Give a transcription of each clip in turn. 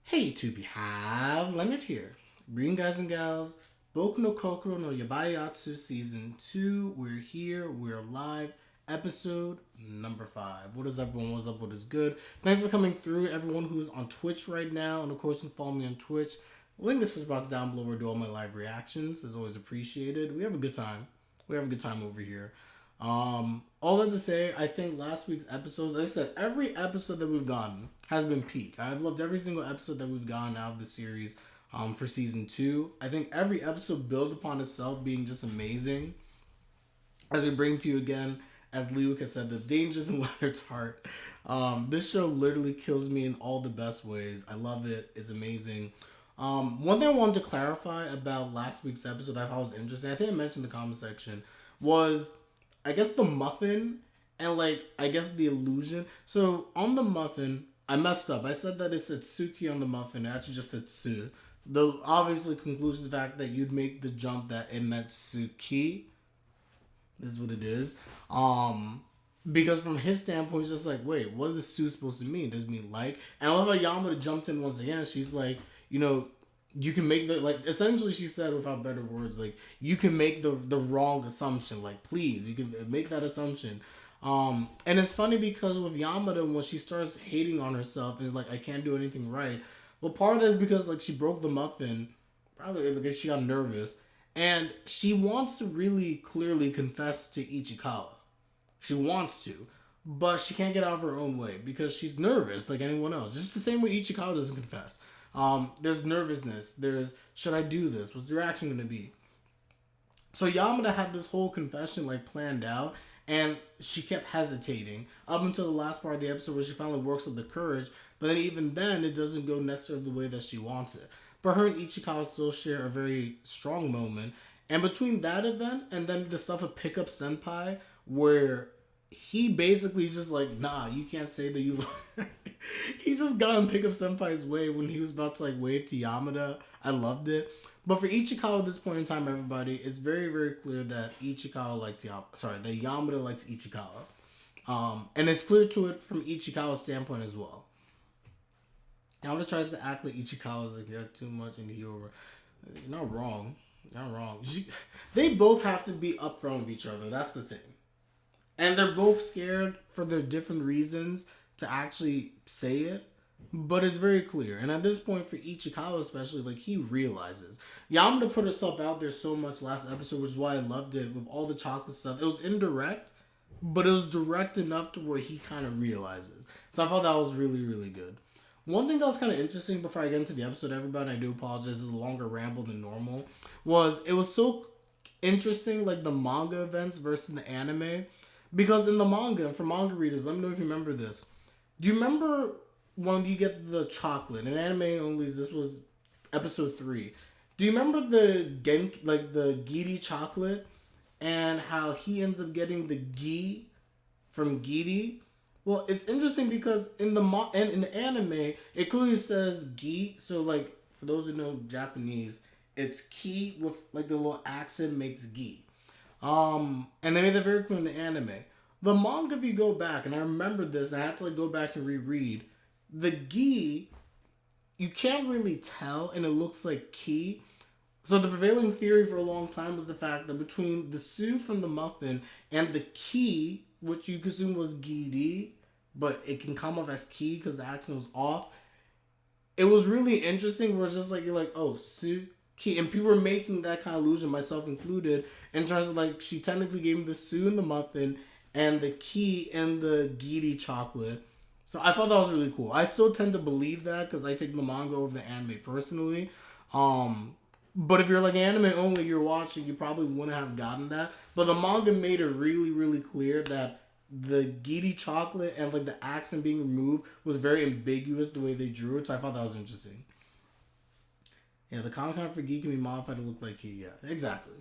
Hey YouTube, you have Leonard here. Green guys and gals, Boku no Kokoro no Yabai Yatsu Season 2. We're here, we're live, episode number 5. What is up, everyone? What's up? What is good? Thanks for coming through, everyone who's on Twitch right now. And of course, you can follow me on Twitch. Link the Twitch box down below where I do all my live reactions. Is always appreciated. We have a good time. We have a good time over here. All that to say, I think last week's episodes, as I said, every episode that we've gotten has been peak. I've loved every single episode that we've gotten out of the series for season 2. I think every episode builds upon itself being just amazing. As we bring to you again, as Liuk has said, the dangers in Leonard's heart. This show literally kills me in all the best ways. I love it. It's amazing. One thing I wanted to clarify about last week's episode that I thought was interesting, I think I mentioned in the comment section, was I guess the muffin and I guess the illusion. So on the muffin, I messed up. I said that it said Suki on the muffin. It actually just said Su. The obviously conclusion is the fact that you'd make the jump that it meant Suki. This is what it is. Because from his standpoint, he's just like, wait, what is Su supposed to mean? Does it mean like? And I love how Yamada jumped in once again. She's like, you can make essentially she said without better words, you can make the wrong assumption, please, you can make that assumption. And it's funny because with Yamada, when she starts hating on herself and is like, I can't do anything right, well, part of that is because she broke the muffin, probably because she got nervous, and she wants to really clearly confess to Ichikawa. She wants to, but she can't get out of her own way because she's nervous like anyone else, just the same way Ichikawa doesn't confess. There's nervousness. There's, should I do this? What's the reaction going to be? So Yamada had this whole confession planned out, and she kept hesitating up until the last part of the episode where she finally works up the courage. But then even then, it doesn't go necessarily the way that she wants it. But her and Ichikawa still share a very strong moment. And between that event and then the stuff of Pickup Senpai, where he basically just nah, you can't say that you he just got in Pickup Senpai's way when he was about to wave to Yamada. I loved it. But for Ichikawa at this point in time, everybody, it's very, very clear that Ichikawa likes that Yamada likes Ichikawa. And it's clear to it from Ichikawa's standpoint as well. Yamada tries to act like Ichikawa's you're too much and you're not wrong. Not wrong. They both have to be upfront with each other. That's the thing. And they're both scared for their different reasons to actually say it. But it's very clear. And at this point, for Ichikawa especially, he realizes. Yamada put herself out there so much last episode, which is why I loved it with all the chocolate stuff. It was indirect, but it was direct enough to where he kind of realizes. So I thought that was really, really good. One thing that was kind of interesting before I get into the episode, everybody, I do apologize, it's a longer ramble than normal, was it was so interesting, the manga events versus the anime. Because in the manga, for manga readers, let me know if you remember this. Do you remember when you get the chocolate? In anime only, this was episode 3. Do you remember the the Giri chocolate and how he ends up getting the gi from Giri? Well, it's interesting because in the in the anime, it clearly says gi. So for those who know Japanese, it's ki with the little accent makes gi. And they made that very clear in the anime. The manga, if you go back, and I remember this, and I had to go back and reread, the gi, you can't really tell, and it looks like ki. So the prevailing theory for a long time was the fact that between the su from the muffin and the ki, which you assume was giri, but it can come off as ki because the accent was off. It was really interesting where it's just you're oh, su, ki, and people were making that kind of illusion, myself included, in terms of she technically gave me the su in the muffin and the ki in the giri chocolate. So I thought that was really cool. I still tend to believe that because I take the manga over the anime personally. But if you're anime only, you're watching, you probably wouldn't have gotten that. But the manga made it really, really clear that the giri chocolate and the accent being removed was very ambiguous the way they drew it. So I thought that was interesting. Yeah, the comic for Geek can be modified to look like he. Yeah, exactly.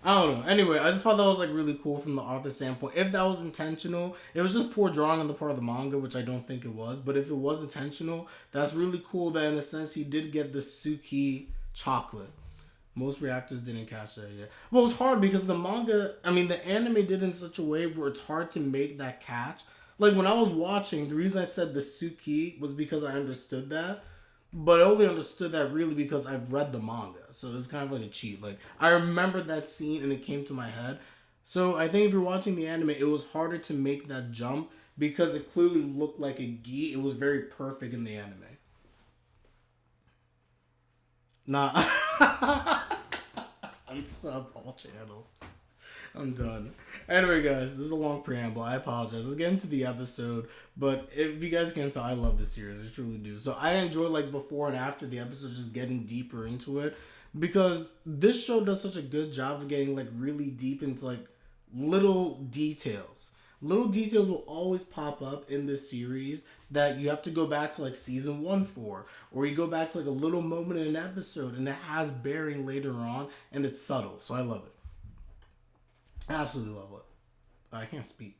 I don't know. Anyway, I just thought that was really cool from the author standpoint. If that was intentional, it was just poor drawing on the part of the manga, which I don't think it was. But if it was intentional, that's really cool that in a sense he did get the Suki chocolate. Most reactors didn't catch that yet. Well, it's hard because the manga, the anime did it in such a way where it's hard to make that catch. When I was watching, the reason I said the Suki was because I understood that. But I only understood that really because I've read the manga. So it's kind of like a cheat. Like, I remember that scene and it came to my head. So I think if you're watching the anime, it was harder to make that jump because it clearly looked like a gi. It was very perfect in the anime. Nah. I'm sub all channels. I'm done. Anyway, guys, this is a long preamble. I apologize. Let's get into the episode. But if you guys can't tell, I love this series. I truly do. So I enjoy, like, before and after the episode, just getting deeper into it. Because this show does such a good job of getting, like, really deep into, like, little details. Little details will always pop up in this series that you have to go back to, like, season 1 for. Or you go back to, like, a little moment in an episode and it has bearing later on and it's subtle. So I love it. I absolutely love it. I can't speak.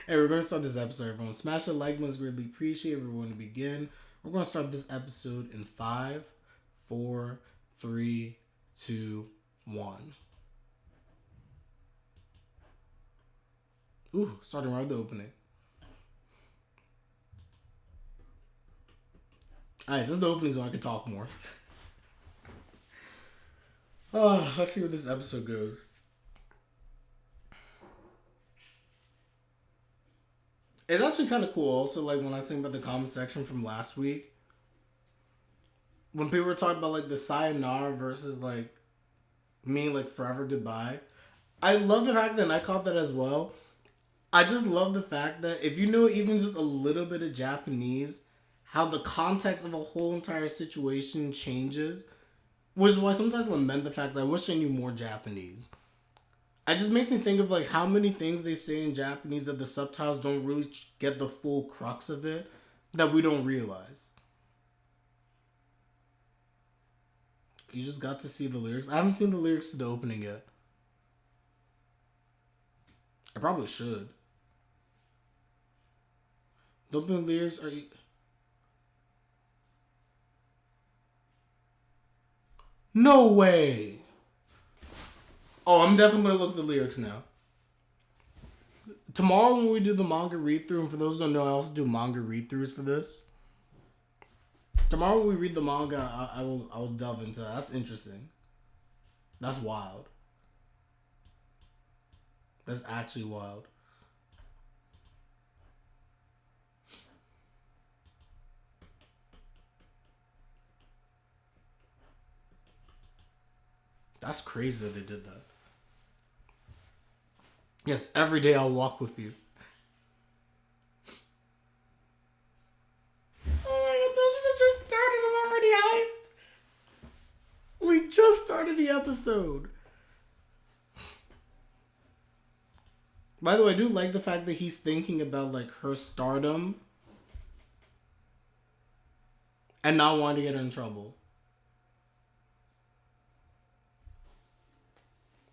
Hey, we're going to start this episode, everyone. Smash the like button is greatly appreciated. We're going to begin. We're going to start this episode in 5, 4, 3, 2, 1. Ooh, starting right with the opening. Alright, since the opening's on, I can talk more. Let's see where this episode goes. It's actually kind of cool also, like, when I think about the comment section from last week. When people were talking about, like, the sayonara versus, like, me, like, forever goodbye. I love the fact that, and I caught that as well. I just love the fact that if you know even just a little bit of Japanese, how the context of a whole entire situation changes. Which is why sometimes I lament the fact that I wish I knew more Japanese. It just makes me think of, like, how many things they say in Japanese that the subtitles don't really get the full crux of it, that we don't realize. You just got to see the lyrics. I haven't seen the lyrics to the opening yet. I probably should. The opening lyrics are... No way! Oh, I'm definitely going to look at the lyrics now. Tomorrow when we do the manga read-through, and for those who don't know, I also do manga read-throughs for this. Tomorrow when we read the manga, I will delve into that. That's interesting. That's wild. That's actually wild. That's crazy that they did that. Yes, every day I'll walk with you. Oh my god, this episode just started. I'm already hyped. We just started the episode. By the way, I do like the fact that he's thinking about, like, her stardom and not wanting to get her in trouble.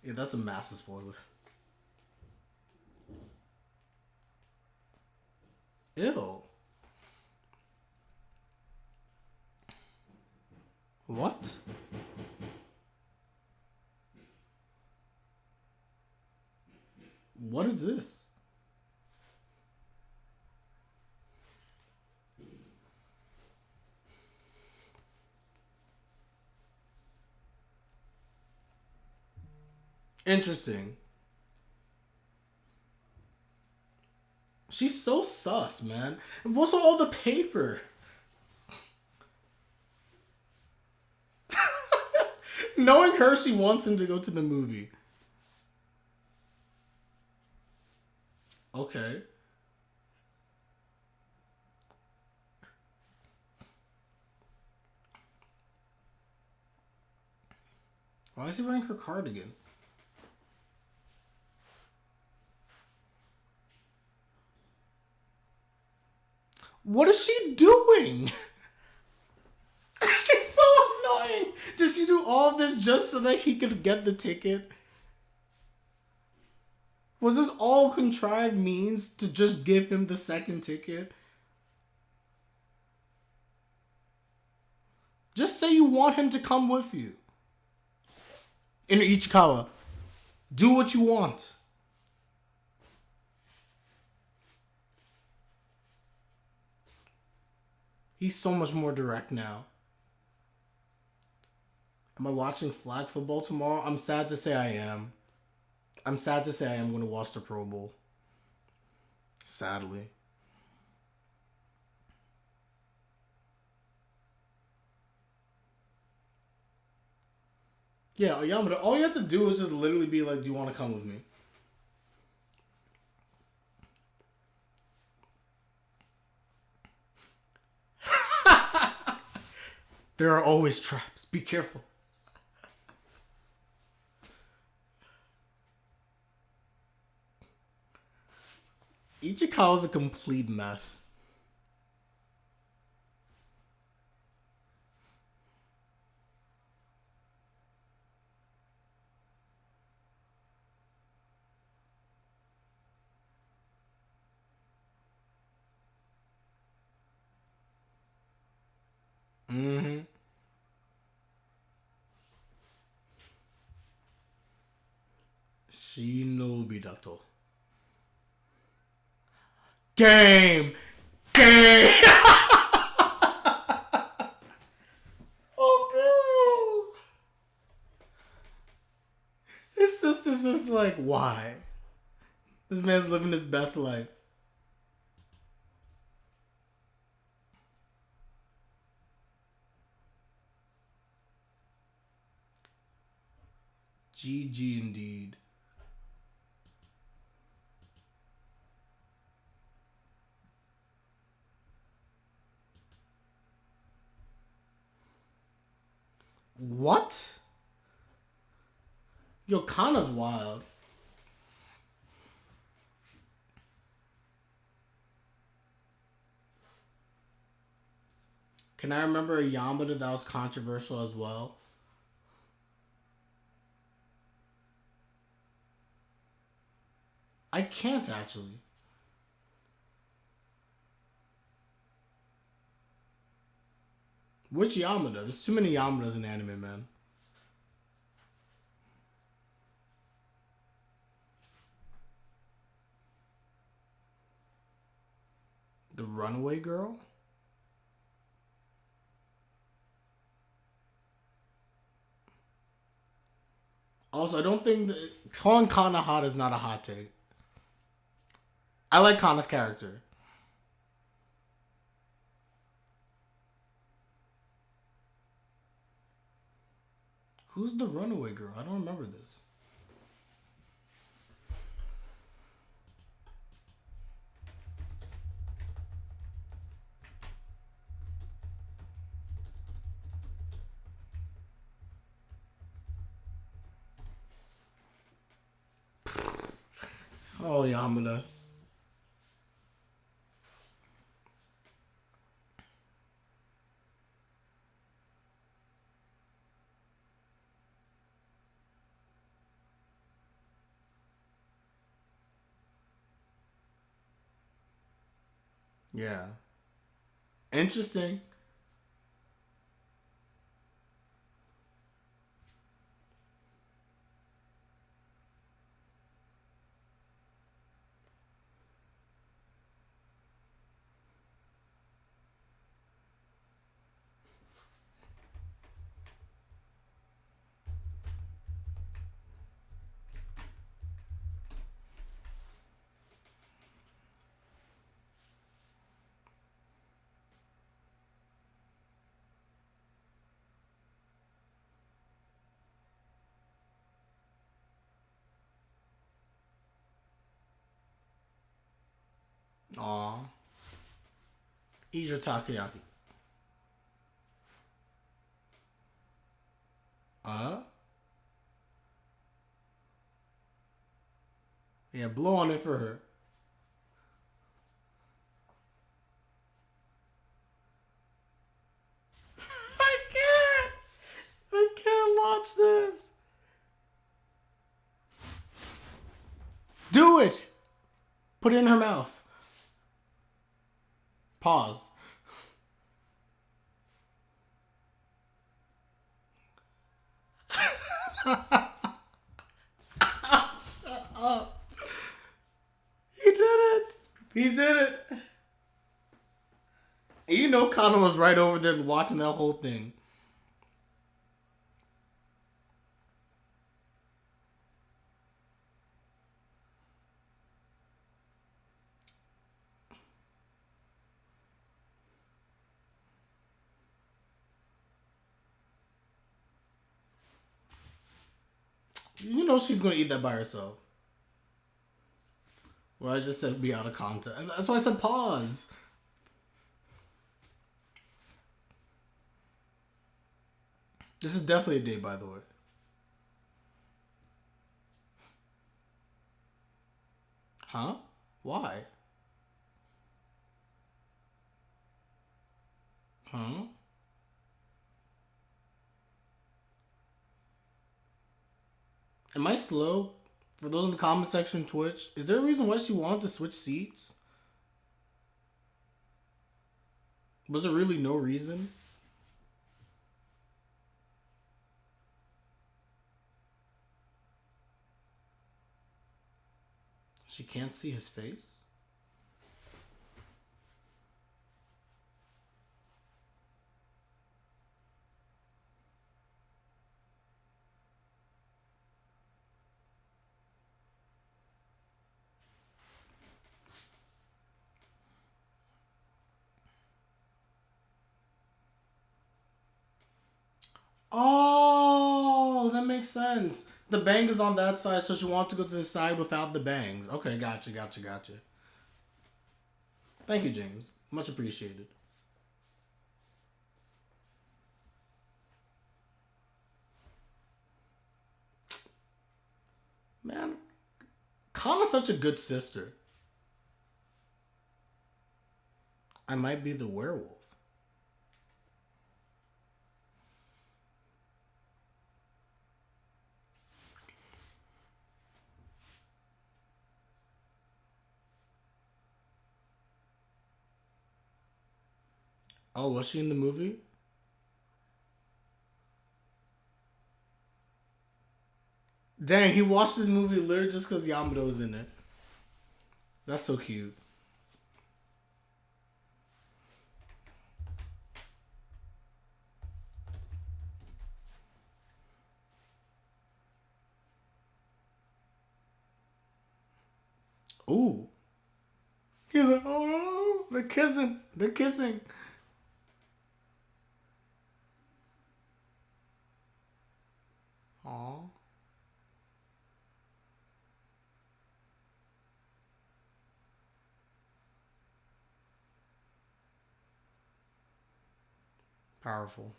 Yeah, that's a massive spoiler. Ew. What? What is this? Interesting. She's so sus, man. And what's with all the paper? Knowing her, she wants him to go to the movie. Okay. Why is he wearing her cardigan? What is she doing? She's so annoying. Did she do all this just so that he could get the ticket? Was this all contrived means to just give him the second ticket? Just say you want him to come with you. In Ichikawa, do what you want. He's so much more direct now. Am I watching flag football tomorrow? I'm sad to say I am. I'm sad to say I am going to watch the Pro Bowl. Sadly. Yeah, Yamada, all you have to do is just literally be like, do you want to come with me? There are always traps. Be careful. Ichikawa's a complete mess. Mm-hmm. Shinobi dato. Game! Game! Oh no! His sister's just like, why? This man's living his best life. GG indeed. What? Yo, Kana's wild. Can I remember a Yamada that was controversial as well? I can't actually. Which Yamada? There's too many Yamadas in anime, man. The runaway girl? Also, I don't think that calling Kana hot is not a hot take. I like Kana's character. Who's the runaway girl? I don't remember this. Oh, Yamada. Yeah. Interesting. Aw. Eat your takoyaki. Yeah, blow on it for her. I can't! I can't watch this! Do it! Put it in her mouth. Pause. Shut up. He did it. He did it. And you know Kana was right over there watching that whole thing. You know she's gonna eat that by herself. Well, I just said be out of context. That's why I said pause. This is definitely a date, by the way. Huh? Why? Huh? Am I slow? For those in the comment section, Twitch, is there a reason why she wanted to switch seats? Was there really no reason? She can't see his face? Oh, that makes sense. The bang is on that side, so she wants to go to the side without the bangs. Okay, gotcha. Thank you, James. Much appreciated. Man, Kana's such a good sister. I might be the werewolf. Oh, was she in the movie? Dang, he watched this movie literally just because Yamada was in it. That's so cute. Ooh. He's like, oh no, they're kissing. They're kissing. Aw. Powerful.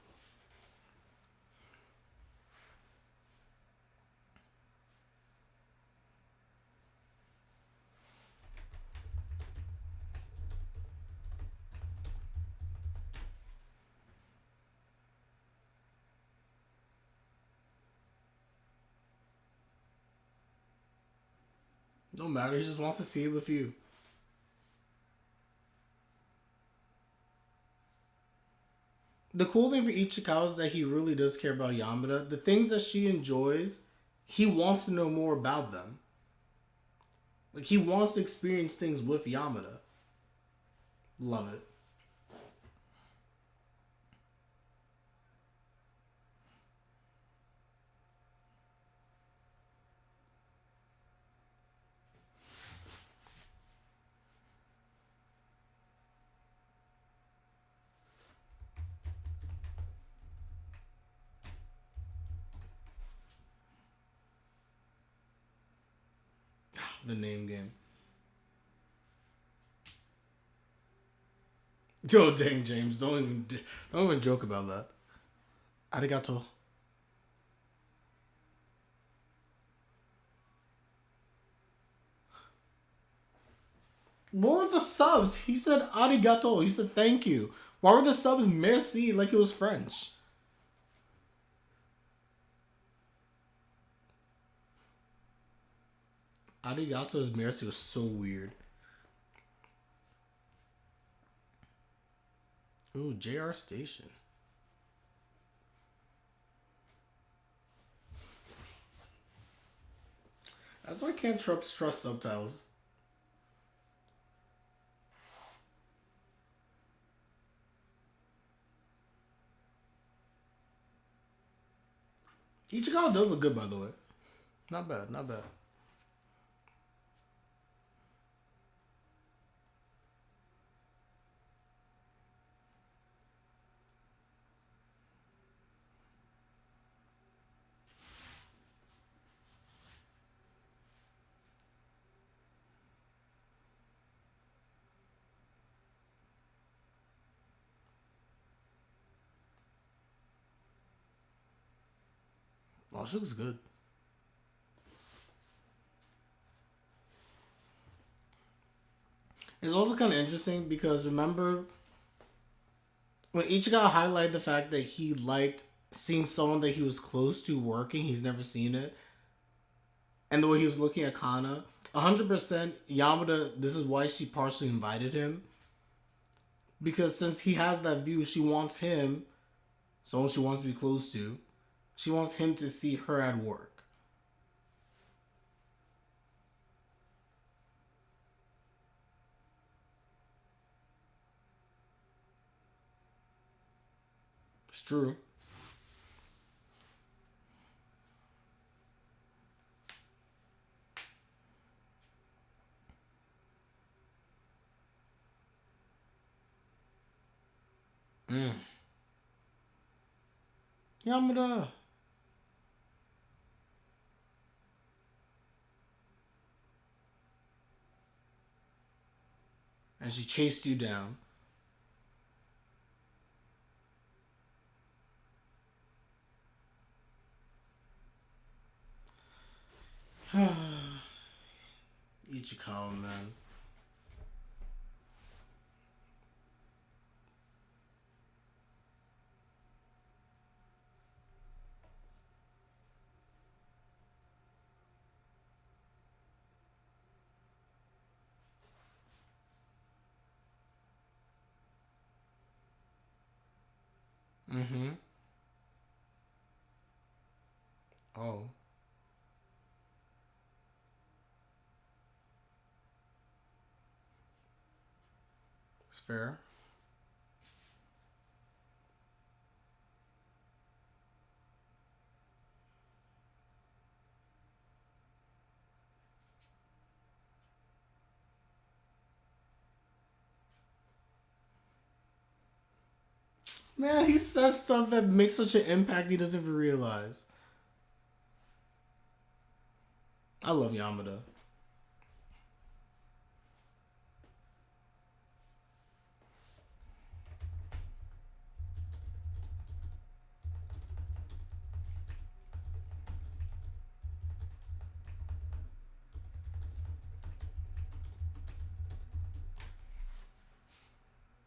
No matter, he just wants to see it with you. The cool thing for Ichikawa is that he really does care about Yamada. The things that she enjoys, he wants to know more about them. Like, he wants to experience things with Yamada. Love it. The name game. Yo, dang, James, don't even joke about that. Arigato. What were the subs? He said arigato. He said thank you. Why were the subs merci like it was French? Arigato's merci was so weird. Ooh, JR Station. That's why I can't trust subtitles. Ichikawa does look good, by the way. Not bad, not bad. Oh, she looks good. It's also kind of interesting because remember when Ichigo highlighted the fact that he liked seeing someone that he was close to working, he's never seen it, and the way he was looking at Kana, 100% Yamada, this is why she partially invited him. Because since he has that view, she wants him, someone she wants to be close to, she wants him to see her at work. It's true. Yamada. And she chased you down. Ichikawa, man. Mm-hmm. Oh. It's fair. Man, he says stuff that makes such an impact he doesn't even realize. I love Yamada.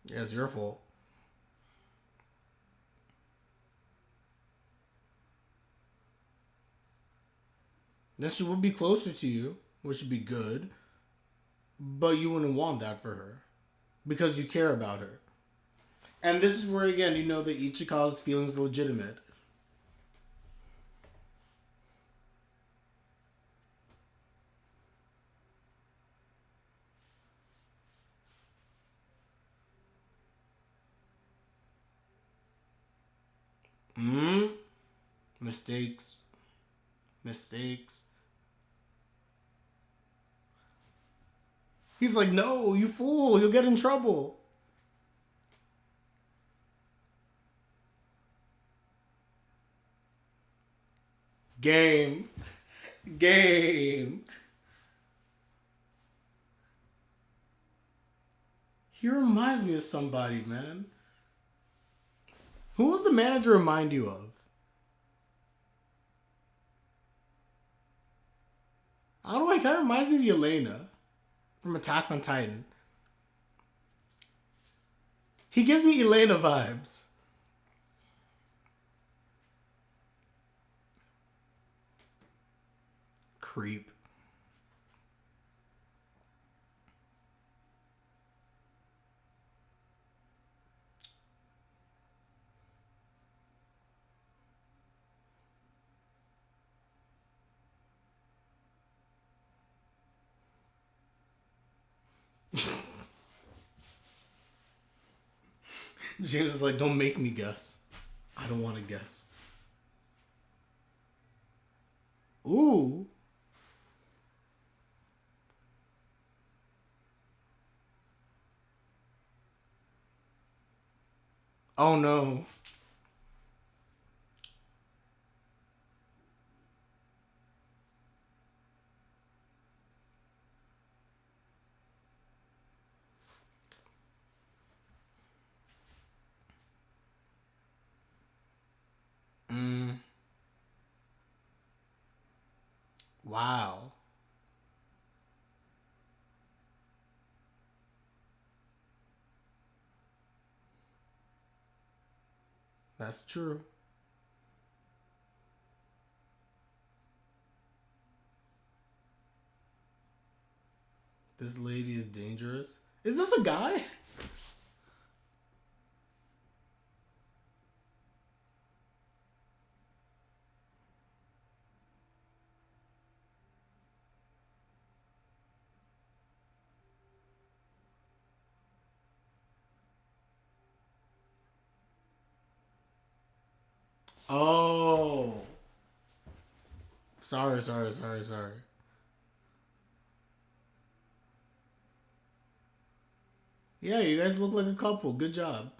Yeah, it's your fault. Then she would be closer to you, which would be good. But you wouldn't want that for her. Because you care about her. And this is where, again, you know that Ichikawa's feelings are legitimate. Hmm? Mistakes. Mistakes. He's like, no, you fool, you'll get in trouble. Game. Game. He reminds me of somebody, man. Who does the manager remind you of? I don't know, he kind of reminds me of Yelena from Attack on Titan. He gives me Elena vibes. Creep. James is like, don't make me guess. I don't want to guess. Ooh. Oh no. Mm. Wow. That's true. This lady is dangerous. Is this a guy? Oh. Sorry. Yeah, you guys look like a couple. Good job.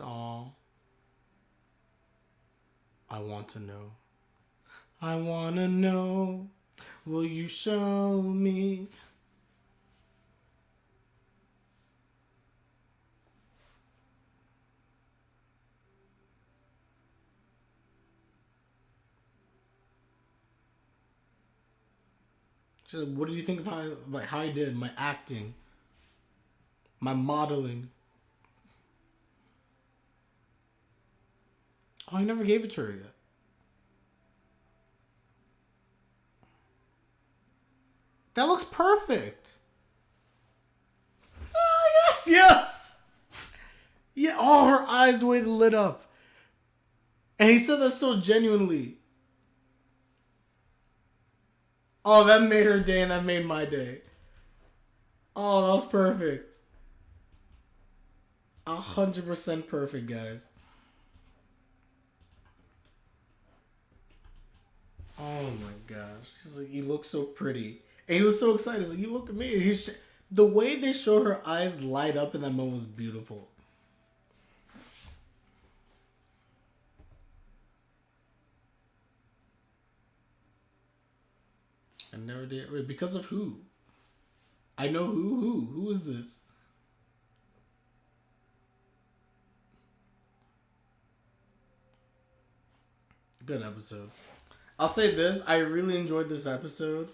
Aw. I want to know. I want to know. Will you show me? She said, what do you think of how I did? My acting, my modeling. Oh, I never gave it to her yet. That looks perfect. Oh, yes. Yeah, oh, her eyes, the way they lit up. And he said that so genuinely. Oh, that made her day and that made my day. Oh, that was perfect. 100% perfect, guys. Oh my gosh. She's like, you look so pretty. And he was so excited. He's like, you look at me. The way they show her eyes light up in that moment was beautiful. I never did. Wait, because of who? I know who. Who is this? Good episode. I'll say this. I really enjoyed this episode.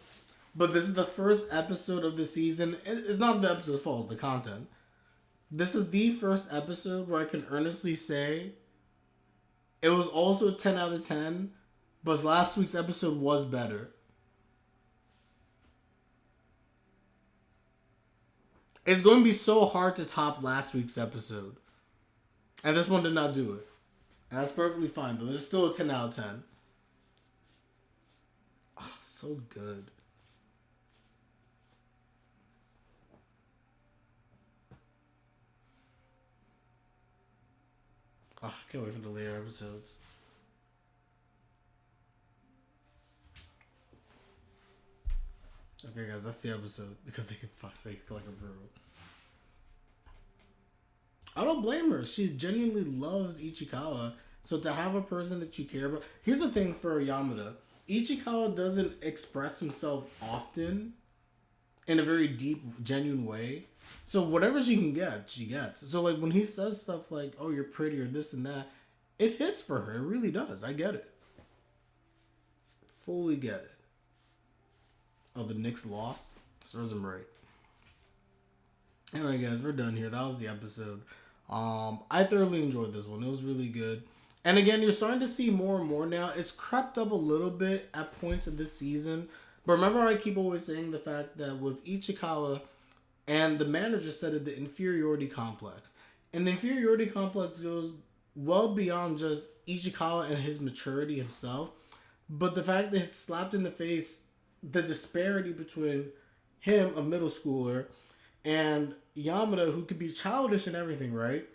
But this is the first episode of the season. It's not the episode's fault. It's the content. This is the first episode where I can earnestly say it was also a 10 out of 10. But last week's episode was better. It's going to be so hard to top last week's episode. And this one did not do it. And that's perfectly fine, though. This is still a 10 out of 10. Oh, so good. Oh, I can't wait for the later episodes. Okay, guys, that's the episode. Because they can fuss fake like a brew. I don't blame her. She genuinely loves Ichikawa. So to have a person that you care about... Here's the thing for Yamada. Ichikawa doesn't express himself often in a very deep, genuine way. So whatever she can get, she gets. So like when he says stuff like, oh, you're pretty or this and that, it hits for her. It really does. I get it. Fully get it. Oh, the Knicks lost? Serves them right. Anyway, guys, we're done here. That was the episode. I thoroughly enjoyed this one. It was really good. And again, you're starting to see more and more now. It's crept up a little bit at points of this season. But remember, I keep always saying the fact that with Ichikawa, and the manager said it, the inferiority complex. And the inferiority complex goes well beyond just Ichikawa and his maturity himself, but the fact that it slapped in the face the disparity between him, a middle schooler, and Yamada, who could be childish and everything, right?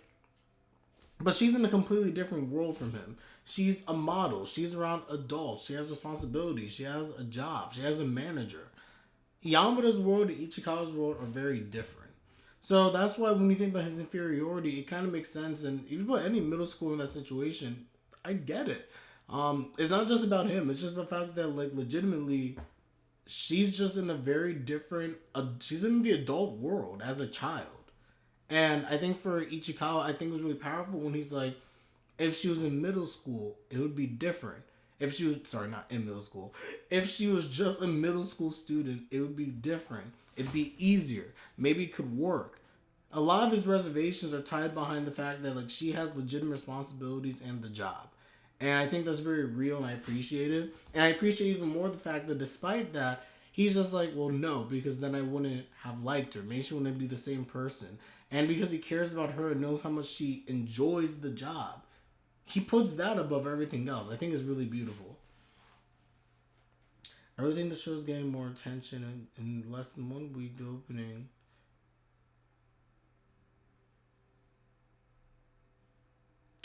But she's in a completely different world from him. She's a model. She's around adults. She has responsibilities. She has a job. She has a manager. Yamada's world and Ichikawa's world are very different. So that's why when you think about his inferiority, it kind of makes sense. And if you put any middle school in that situation, I get it. It's not just about him. It's just the fact that, like, legitimately, she's just in a very different. She's in the adult world as a child, and I think for Ichikawa, I think it was really powerful when he's like, if she was in middle school, it would be different. If she was, sorry, not in middle school. If she was just a middle school student, it would be different. It'd be easier. Maybe it could work. A lot of his reservations are tied behind the fact that, like, she has legitimate responsibilities and the job. And I think that's very real, and I appreciate it. And I appreciate even more the fact that despite that, he's just like, well, no, because then I wouldn't have liked her. Maybe she wouldn't be the same person. And because he cares about her and knows how much she enjoys the job, he puts that above everything else. I think it's really beautiful. Everything the show's getting more attention in less than 1 week, the opening.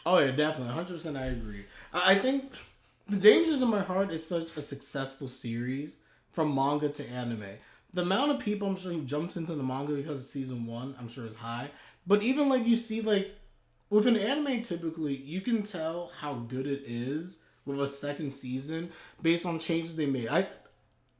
Oh yeah, definitely, 100%. I agree. I think The Dangers in My Heart is such a successful series from manga to anime. The amount of people I'm sure who jumped into the manga because of season one, I'm sure is high. But even like you see like with an anime, typically you can tell how good it is with a second season based on changes they made.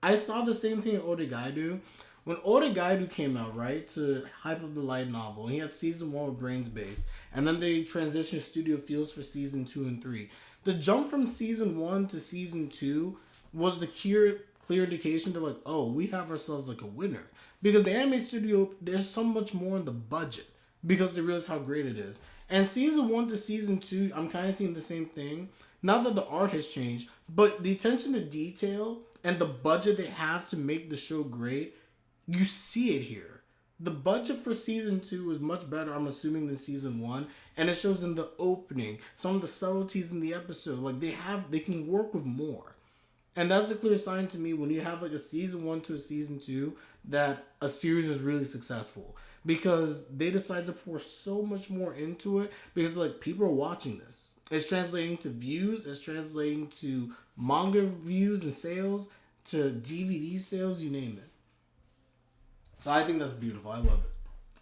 I saw the same thing in Oregairu. When Oregairu came out, right, to hype up the light novel, he had season one with Brains Base, and then they transitioned Studio Fields for season two and three. The jump from season one to season two was the clear indication that, like, oh, we have ourselves like a winner. Because the anime studio, there's so much more in the budget because they realize how great it is. And season one to season two, I'm kind of seeing the same thing. Not that the art has changed, but the attention to detail and the budget they have to make the show great, you see it here. The budget for season two is much better, I'm assuming, than season one, and it shows in the opening, some of the subtleties in the episode. Like they can work with more, and that's a clear sign to me when you have like a season one to a season two that a series is really successful because they decide to pour so much more into it because like people are watching this. It's translating to views. It's translating to manga views and sales, to DVD sales, you name it. So I think that's beautiful. I love it.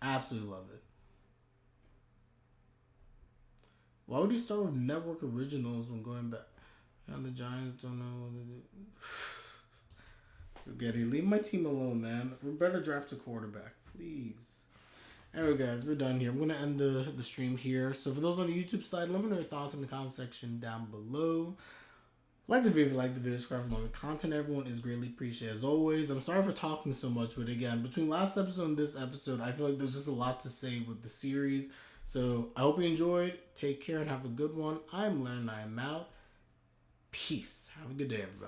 Absolutely love it. Why would you start with network originals when going back? And the Giants don't know what to do. Forget it. Leave my team alone, man. We better draft a quarterback, please. Anyway, guys, we're done here. I'm going to end the stream here. So for those on the YouTube side, let me know your thoughts in the comment section down below. Like the video, subscribe for more content. Everyone is greatly appreciated. As always, I'm sorry for talking so much, but again, between last episode and this episode, I feel like there's just a lot to say with the series. So I hope you enjoyed. Take care and have a good one. I'm Len and I am out. Peace. Have a good day, everybody.